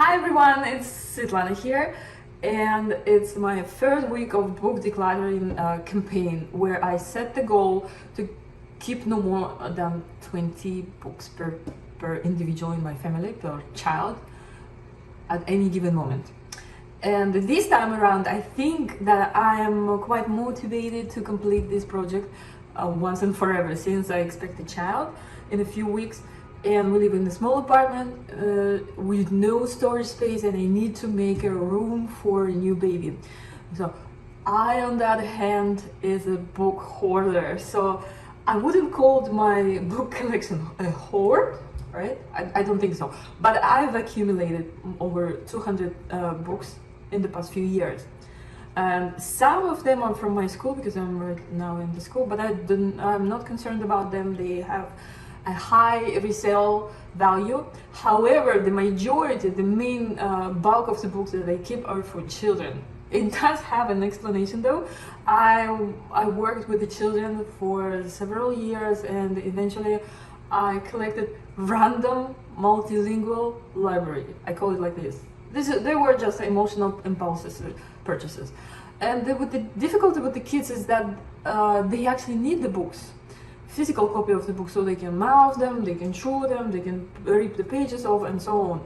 Hi everyone, it's Svetlana here, and it's my third week of book decluttering campaign where I set the goal to keep no more than 20 books per individual in my family, per child, at any given moment. And this time around, I think that I am quite motivated to complete this project once and forever, since I expect a child in a few weeks. And we live in a small apartment with no storage space, and I need to make a room for a new baby. So I, on the other hand, is a book hoarder. So I wouldn't call my book collection a hoard, right? I don't think so. But I've accumulated over 200 books in the past few years. And some of them are from my school, because I'm right now in the school, but I'm not concerned about them. They have a high resale value. However, the majority, the main bulk of the books that I keep are for children. It does have an explanation though. I worked with the children for several years, and eventually I collected random multilingual library. I call it like this. They were just emotional impulses purchases. And the difficulty with the kids is that they actually need the books. Physical copy of the book, so they can mouth them, they can chew them, they can rip the pages off, and so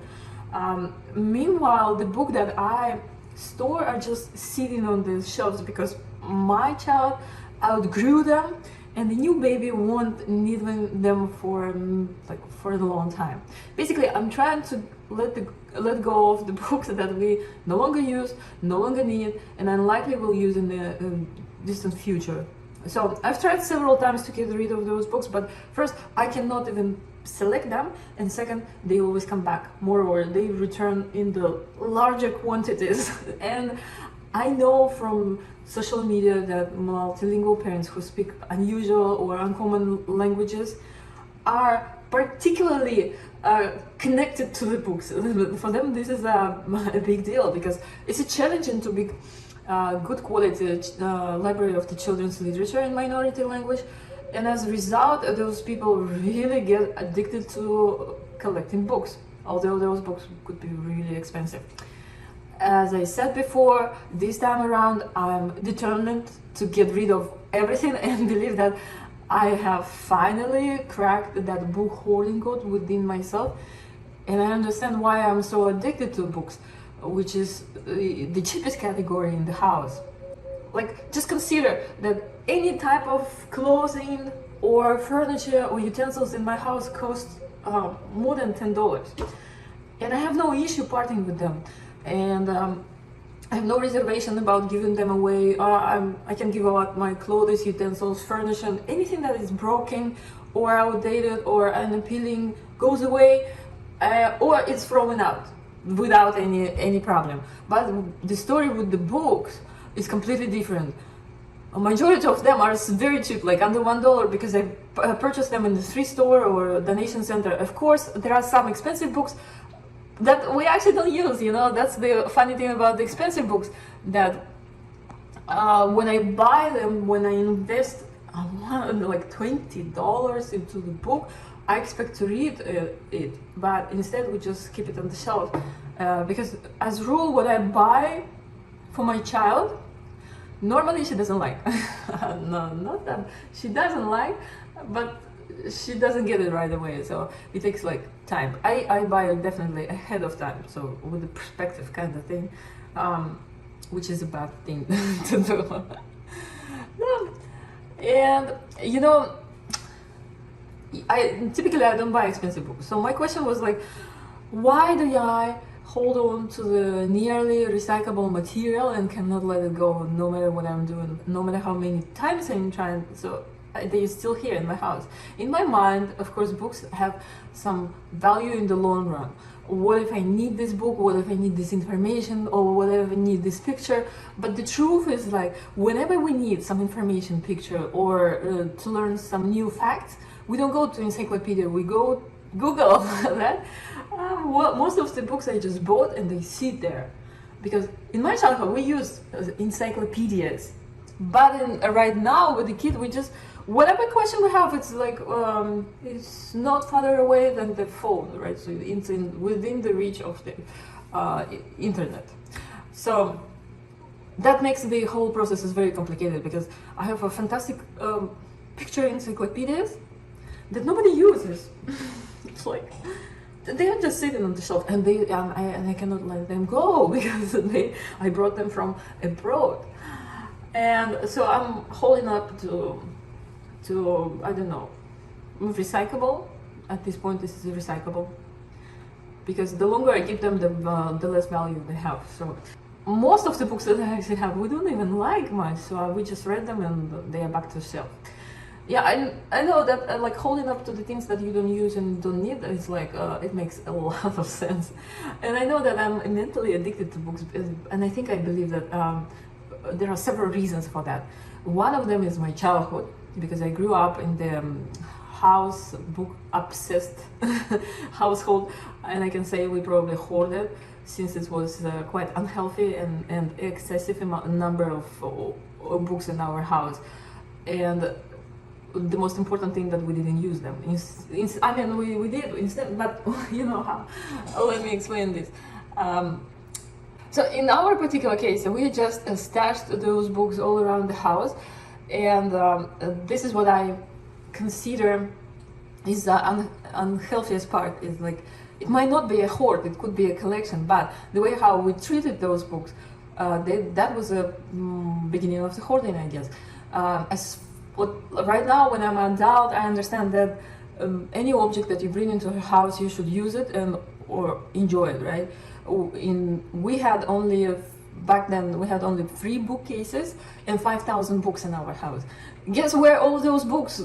on. Meanwhile, the book that I store are just sitting on the shelves because my child outgrew them, and the new baby won't need them for a long time. Basically, I'm trying to let go of the books that we no longer use, no longer need, and unlikely will use in the distant future. So I've tried several times to get rid of those books, but first, I cannot even select them, and second, they always come back. Moreover, they return in the larger quantities. And I know from social media that multilingual parents who speak unusual or uncommon languages are particularly connected to the books. For them, this is a big deal, because it's a challenge to be good quality library of the children's literature in minority language, and as a result, those people really get addicted to collecting books, although those books could be really expensive. As I said before, this time around I'm determined to get rid of everything, and believe that I have finally cracked that book hoarding code within myself, and I understand why I'm so addicted to books, which is the cheapest category in the house. Like, just consider that any type of clothing or furniture or utensils in my house cost more than $10, and I have no issue parting with them, and I have no reservation about giving them away. I can give out my clothes, utensils, furniture, anything that is broken or outdated or unappealing goes away, or it's thrown out without any problem. But the story with the books is completely different. A majority of them are very cheap, like under $1, because I purchased them in the thrift store or donation center. Of course, there are some expensive books that we actually don't use, you know. That's the funny thing about the expensive books, that when I buy them, when I invest like $20 into the book, I expect to read it, but instead we just keep it on the shelf, because as a rule, what I buy for my child, normally she doesn't like. No, not that she doesn't like, but she doesn't get it right away, so it takes like time. I buy it definitely ahead of time, so with the perspective kind of thing, which is a bad thing to do. And you know, I don't buy expensive books. So my question was like, why do I hold on to the nearly recyclable material and cannot let it go, no matter what I'm doing, no matter how many times I'm trying? So they're still here in my house. In my mind, of course, books have some value in the long run. What if I need this book? What if I need this information? Or what if I need this picture? But the truth is, like, whenever we need some information, picture, or to learn some new facts, we don't go to encyclopedia, we go Google that. Well, most of the books I just bought, and they sit there. Because in my childhood, we used encyclopedias. But right now, with the kid, we just, whatever question we have, it's like, it's not farther away than the phone, right? So it's within the reach of internet. So that makes the whole process is very complicated, because I have a fantastic picture encyclopedias that nobody uses. It's like they're just sitting on the shelf, and I cannot let them go because I brought them from abroad, and so I'm holding up to I don't know, recyclable. At this point, this is recyclable, because the longer I keep them, the less value they have. So most of the books that I actually have, we don't even like much, so we just read them and they are back to the shelf. Yeah, I know that like holding up to the things that you don't use and don't need, it's like it makes a lot of sense. And I know that I'm mentally addicted to books, and I think I believe that there are several reasons for that. One of them is my childhood, because I grew up in the house book obsessed household, and I can say we probably hoarded, since it was quite unhealthy and excessive number of books in our house. And the most important thing that we didn't use them. I mean, we did instead, but you know how. Let me explain this. So in our particular case, we just stashed those books all around the house, and this is what I consider is the unhealthiest part. Is like, it might not be a hoard, it could be a collection, but the way how we treated those books, that was a beginning of the hoarding, I guess. Right now, when I'm an adult, I understand that any object that you bring into a house, you should use it or enjoy it, right? We had only back then we had only 3 bookcases and 5,000 books in our house. Guess where all those books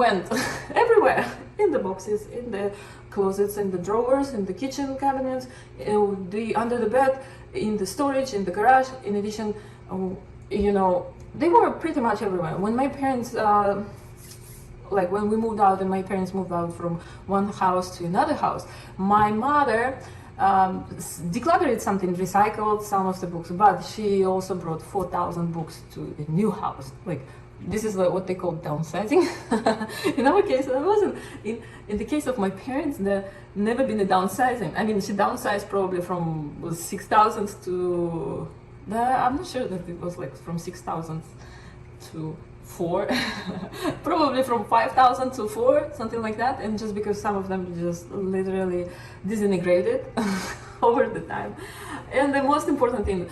went? Everywhere. In the boxes, in the closets, in the drawers, in the kitchen cabinets, under the bed, in the storage, in the garage. In addition, you know, they were pretty much everywhere. When my parents, like when we moved out and my parents moved out from one house to another house, my mother decluttered something, recycled some of the books, but she also brought 4,000 books to a new house. Like, this is what they call downsizing. In our case, it wasn't. In the case of my parents, there never been a downsizing. I mean, she downsized probably from 6,000 to, I'm not sure that it was like from 6,000 to 4, probably from 5,000 to 4, something like that. And just because some of them just literally disintegrated over the time. And the most important thing,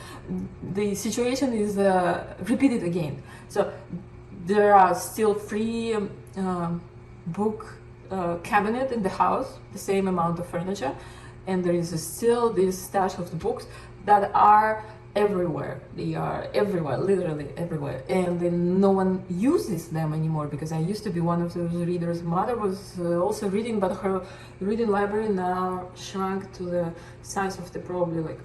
the situation is repeated again. So there are still 3 book cabinet in the house, the same amount of furniture, and there is still this stash of the books that are everywhere. They are everywhere, literally everywhere, and then no one uses them anymore, because I used to be one of those readers. Mother was also reading, but her reading library now shrunk to the size of the probably like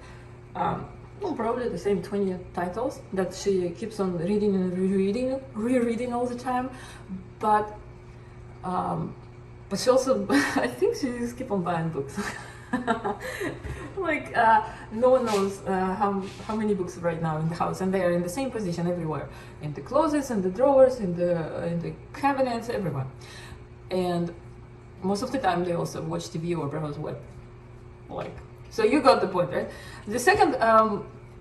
probably the same 20 titles that she keeps on reading and rereading all the time. But she also I think she just keep on buying books. Like no one knows how many books right now in the house, and they are in the same position everywhere, in the closets, in the drawers, in the cabinets, everywhere. And most of the time they also watch TV or browse web. Like, so you got the point, right? The second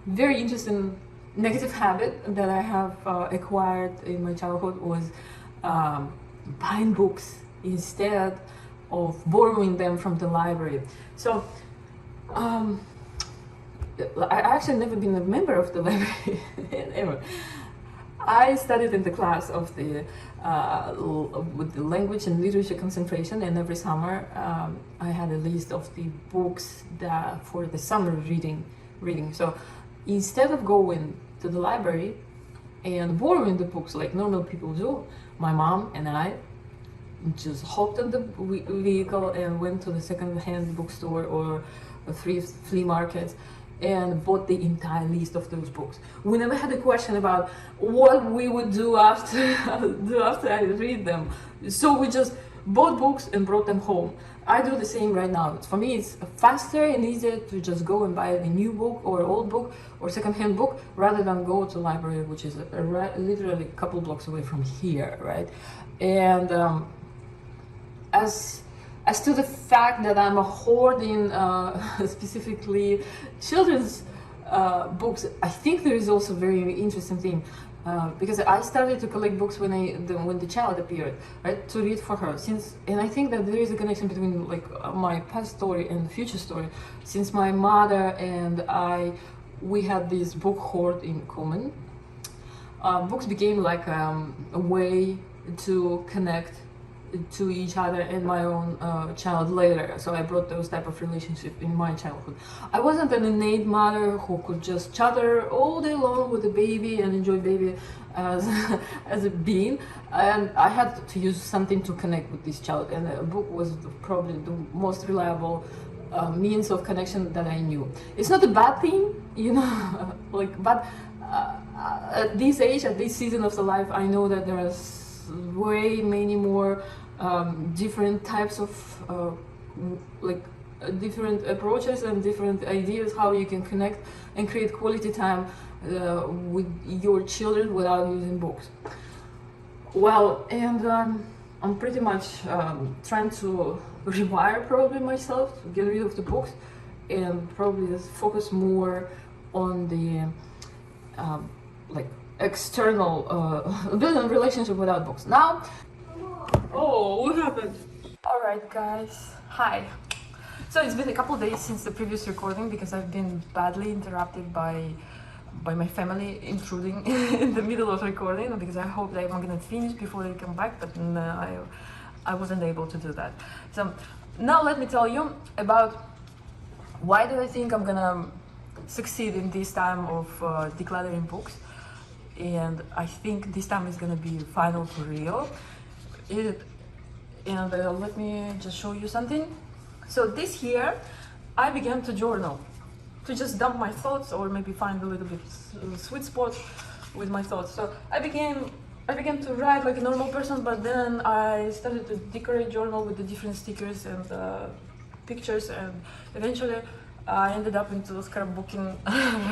very interesting negative habit that I have acquired in my childhood was buying books instead of borrowing them from the library. So I actually never been a member of the library ever. I studied in the class of the with the language and literature concentration, and every summer I had a list of the books that for the summer reading. So instead of going to the library and borrowing the books like normal people do, my mom and I just hopped on the vehicle and went to the second-hand bookstore or flea markets and bought the entire list of those books. We never had a question about what we would do after I read them. So we just bought books and brought them home. I do the same right now. For me, it's faster and easier to just go and buy a new book or old book or second-hand book rather than go to the library, which is literally a couple blocks away from here, right? And as As to the fact that I'm a hoarding specifically children's books, I think there is also a very interesting thing. Because I started to collect books when the child appeared, right, to read for her. And I think that there is a connection between like my past story and the future story. Since my mother and we had this book hoard in common, books became like a way to connect to each other and my own child later. So I brought those type of relationship in my childhood. I wasn't an innate mother who could just chatter all day long with the baby and enjoy baby as as a being, and I had to use something to connect with this child, and a book was probably the most reliable means of connection that I knew. It's not a bad thing, you know, like, but at this age, at this season of the life, I know that there is way many more different types of different approaches and different ideas how you can connect and create quality time with your children without using books. Well, and I'm pretty much trying to rewire probably myself to get rid of the books and probably just focus more on the external building a relationship without books. Now, oh, what happened? All right, guys, hi. So it's been a couple of days since the previous recording because I've been badly interrupted by my family intruding in the middle of recording, because I hope that I'm gonna finish before they come back, but no, I wasn't able to do that. So now let me tell you about why do I think I'm gonna succeed in this time of decluttering books. And I think this time is gonna be final for real. Let me just show you something. So this year, I began to journal, to just dump my thoughts or maybe find a little bit sweet spot with my thoughts. So I began to write like a normal person, but then I started to decorate journal with the different stickers and pictures, and eventually I ended up into scrapbooking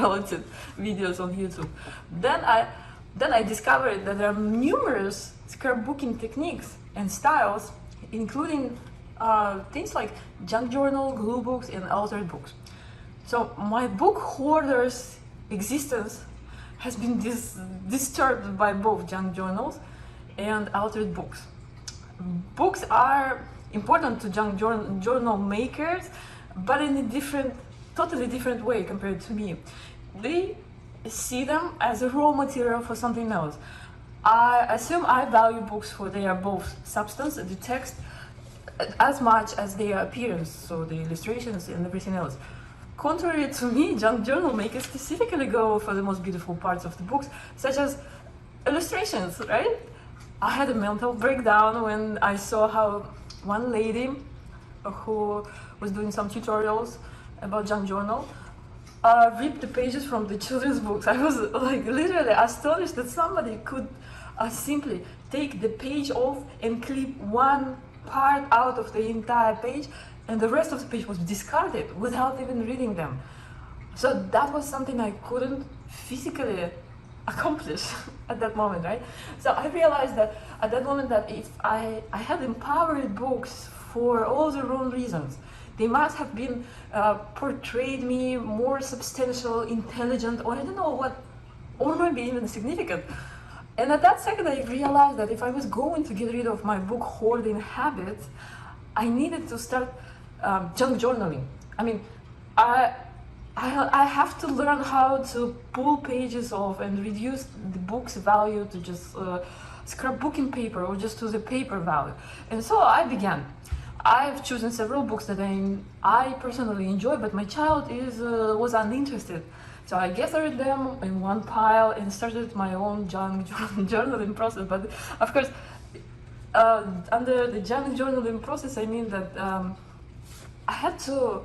related videos on YouTube. Then I discovered that there are numerous scrapbooking techniques and styles, including things like junk journal, glue books, and altered books. So my book hoarder's existence has been disturbed by both junk journals and altered books. Books are important to junk journal makers, but in a totally different way compared to me. They see them as a raw material for something else. I assume I value books for their both substance, the text, as much as their appearance, so the illustrations and everything else. Contrary to me, junk journal makers specifically go for the most beautiful parts of the books, such as illustrations, right? I had a mental breakdown when I saw how one lady who was doing some tutorials about junk journal ripped the pages from the children's books. I was like literally astonished that somebody could simply take the page off and clip one part out of the entire page, and the rest of the page was discarded without even reading them. So that was something I couldn't physically accomplish at that moment, right? So I realized that at that moment that if I had empowered books for all the wrong reasons. They must have been portrayed me more substantial, intelligent, or I don't know what, or maybe even significant. And at that second, I realized that if I was going to get rid of my book hoarding habit, I needed to start junk journaling. I mean, I have to learn how to pull pages off and reduce the book's value to just scrapbooking paper or just to the paper value. And so I began. I've chosen several books that I personally enjoy, but my child was uninterested. So I gathered them in one pile and started my own junk journaling process. But of course, under the junk journaling process, I mean that I had to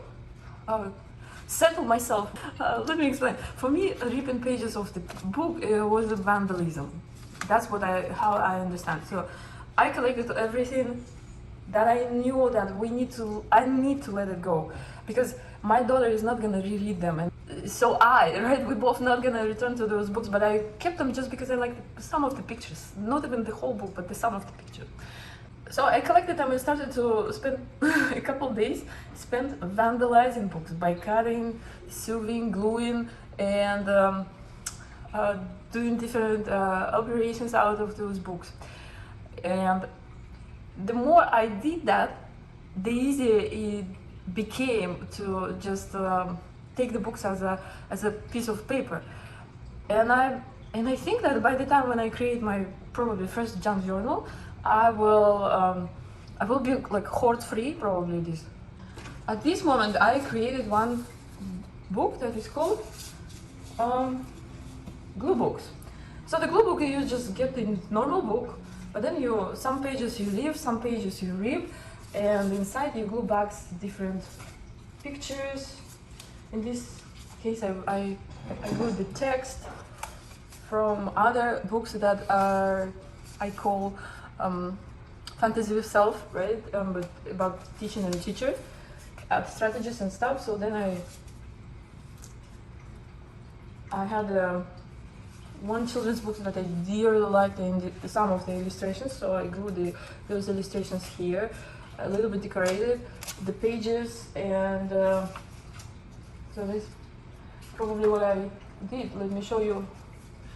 settle myself. Let me explain. For me, ripping pages of the book was a vandalism. That's how I understand. So I collected everything that I knew that I need to let it go, because my daughter is not gonna reread them, and so we're both not gonna return to those books, but I kept them just because I liked some of the pictures, not even the whole book, but the some of the pictures. So I collected them and started to spend a couple of days spent vandalizing books by cutting, sewing, gluing, and doing different operations out of those books. And the more I did that, the easier it became to just take the books as a piece of paper. And I think that by the time when I create my probably first junk journal, I will be like hoard free probably this. At this moment I created one book that is called glue books. So the glue book, you just get the normal book, but then some pages you leave, some pages you rip, and inside you glue back different pictures. In this case I glued the text from other books that I call fantasy with self, right? But about teaching and teacher strategies and stuff. So then I had one children's book that I dearly liked in some of the illustrations, so I glued those illustrations here, a little bit decorated the pages, and so this is probably what I did. Let me show you.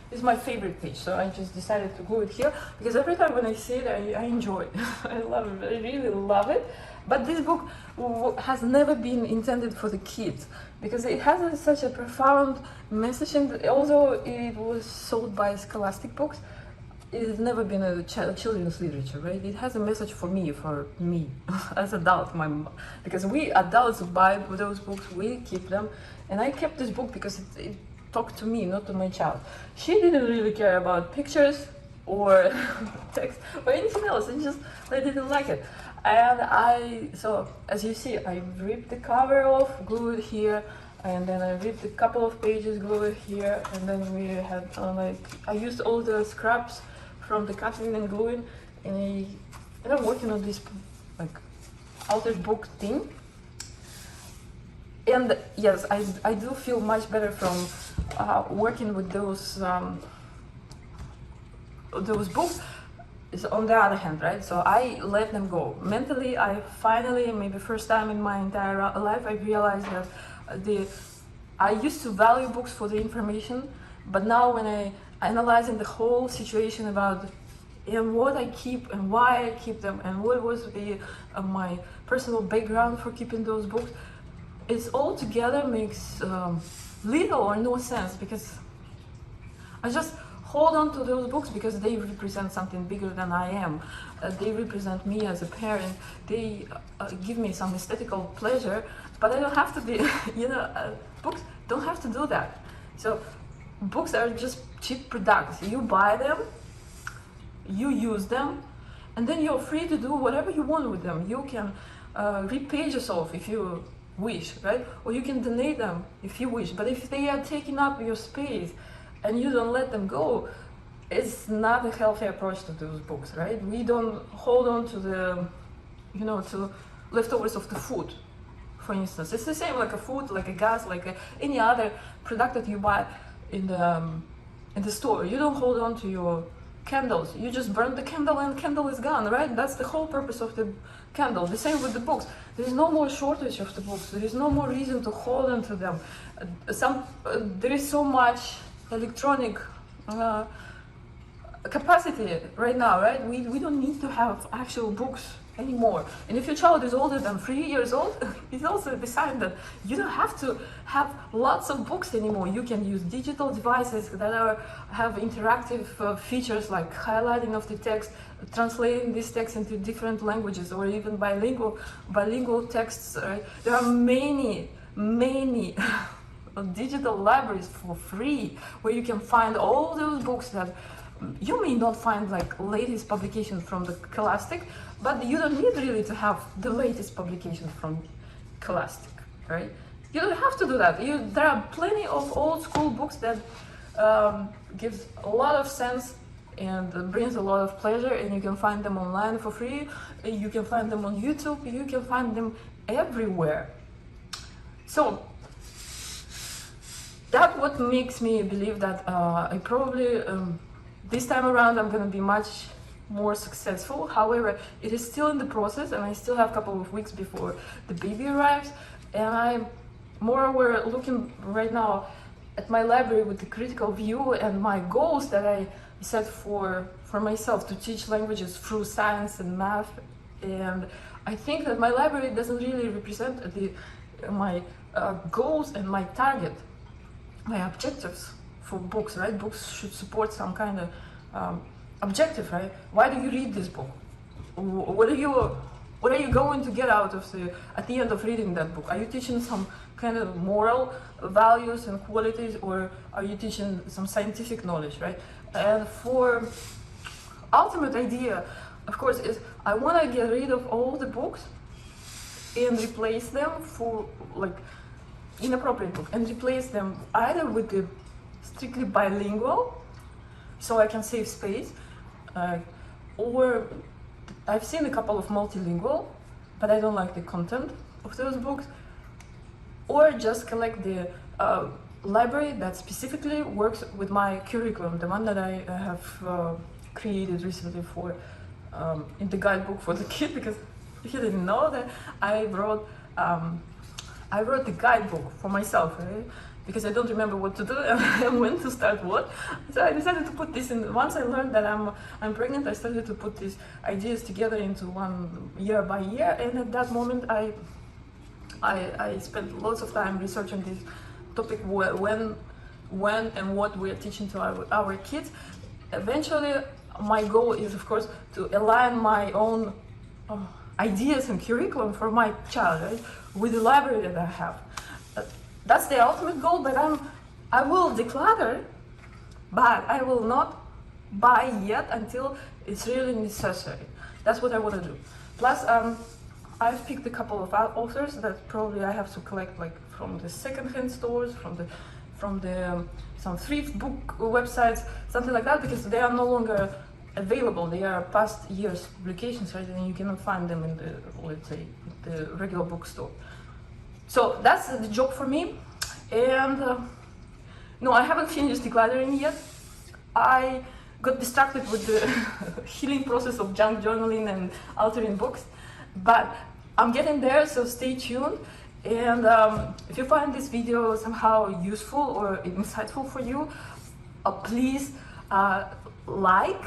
This is my favorite page, so I just decided to glue it here because every time when I see it, I enjoy it. I love it. I really love it. But this book has never been intended for the kids because it has such a profound message, and although it was sold by Scholastic Books, it has never been a children's literature, right? It has a message for me as adult, because we adults buy those books, we keep them, and I kept this book because it talked to me, not to my child. She didn't really care about pictures or text or anything else. I didn't like it. And so as you see, I ripped the cover off, glued it here, and then I ripped a couple of pages, glued it here, and then we had I used all the scraps from the cutting and gluing, and I'm working on this like altered book thing. And yes, I do feel much better from working with those books. Is on the other hand, right? So I let them go. Mentally, I finally, maybe first time in my entire life, I realized that I used to value books for the information, but now when I analyzing the whole situation about and what I keep and why I keep them and what was my personal background for keeping those books, it's all together makes little or no sense, because I just hold on to those books because they represent something bigger than I am. They represent me as a parent. They give me some aesthetical pleasure, but I don't have to be, books don't have to do that. So books are just cheap products. You buy them, you use them, and then you're free to do whatever you want with them. You can rip pages off if you wish, right? Or you can donate them if you wish. But if they are taking up your space and you don't let them go, it's not a healthy approach to those books, right? We don't hold on to the, to leftovers of the food, for instance. It's the same like a food, like a gas, like any other product that you buy in the store. You don't hold on to your candles. You just burn the candle and candle is gone, right? That's the whole purpose of the candle. The same with the books. There is no more shortage of the books. There is no more reason to hold on to them. There is so much electronic capacity right now, right? We don't need to have actual books anymore. And if your child is older than 3 years old, it's also decided that you don't have to have lots of books anymore. You can use digital devices that have interactive features like highlighting of the text, translating this text into different languages, or even bilingual texts, right? There are many digital libraries for free where you can find all those books that you may not find like latest publications from the Scholastic, but you don't need really to have the latest publications from Scholastic, right? You don't have to do that. There are plenty of old school books that gives a lot of sense and brings a lot of pleasure, and you can find them online for free. You can find them on YouTube. You can find them everywhere. So that's what makes me believe that I probably this time around I'm going to be much more successful. However, it is still in the process, and I still have a couple of weeks before the baby arrives, and I'm moreover looking right now at my library with the critical view and my goals that I set for myself to teach languages through science and math. And I think that my library doesn't really represent my goals and my target, my objectives for books, right? Books should support some kind of objective, right? Why do you read this book? What are you going to get out of at the end of reading that book? Are you teaching some kind of moral values and qualities, or are you teaching some scientific knowledge, right? And for ultimate idea, of course, is I want to get rid of all the books and replace them for like inappropriate book, and replace them either with the strictly bilingual, so I can save space, or I've seen a couple of multilingual, but I don't like the content of those books, or just collect the library that specifically works with my curriculum, the one that I have created recently for in the guidebook for the kid, because if you didn't know that I wrote the guidebook for myself, right? Because I don't remember what to do and when to start what. So I decided to put this in. Once I learned that I'm pregnant, I started to put these ideas together into one year by year, and at that moment I spent lots of time researching this topic, when and what we're teaching to our kids. Eventually, my goal is, of course, to align my own ideas and curriculum for my child, right, with the library that I have. That's the ultimate goal, but I will declutter, but I will not buy yet until it's really necessary. That's what I want to do. Plus, I've picked a couple of authors that probably I have to collect, like from the secondhand stores, from the some thrift book websites, something like that, because they are no longer available. They are past years publications, right? And you cannot find them in the, let's say, the regular bookstore. So that's the job for me. And no, I haven't finished decluttering yet. I got distracted with the healing process of junk journaling and altering books, but I'm getting there, so stay tuned. And if you find this video somehow useful or insightful for you, please like,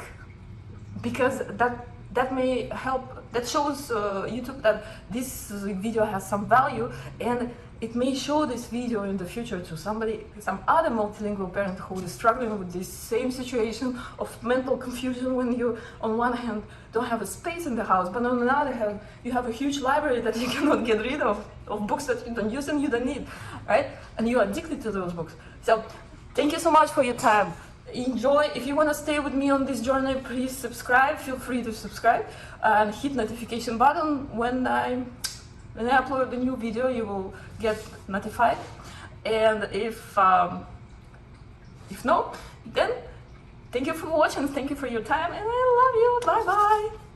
because that may help. That shows YouTube that this video has some value, and it may show this video in the future to some other multilingual parent who is struggling with this same situation of mental confusion, when you, on one hand, don't have a space in the house, but on the other hand, you have a huge library that you cannot get rid of books that you don't use and you don't need, right? And you're addicted to those books. So thank you so much for your time. Enjoy. If you want to stay with me on this journey, please subscribe. Feel free to subscribe and hit notification button. When I upload a new video, you will get notified. And if no, then thank you for watching. Thank you for your time, and I love you. Bye bye.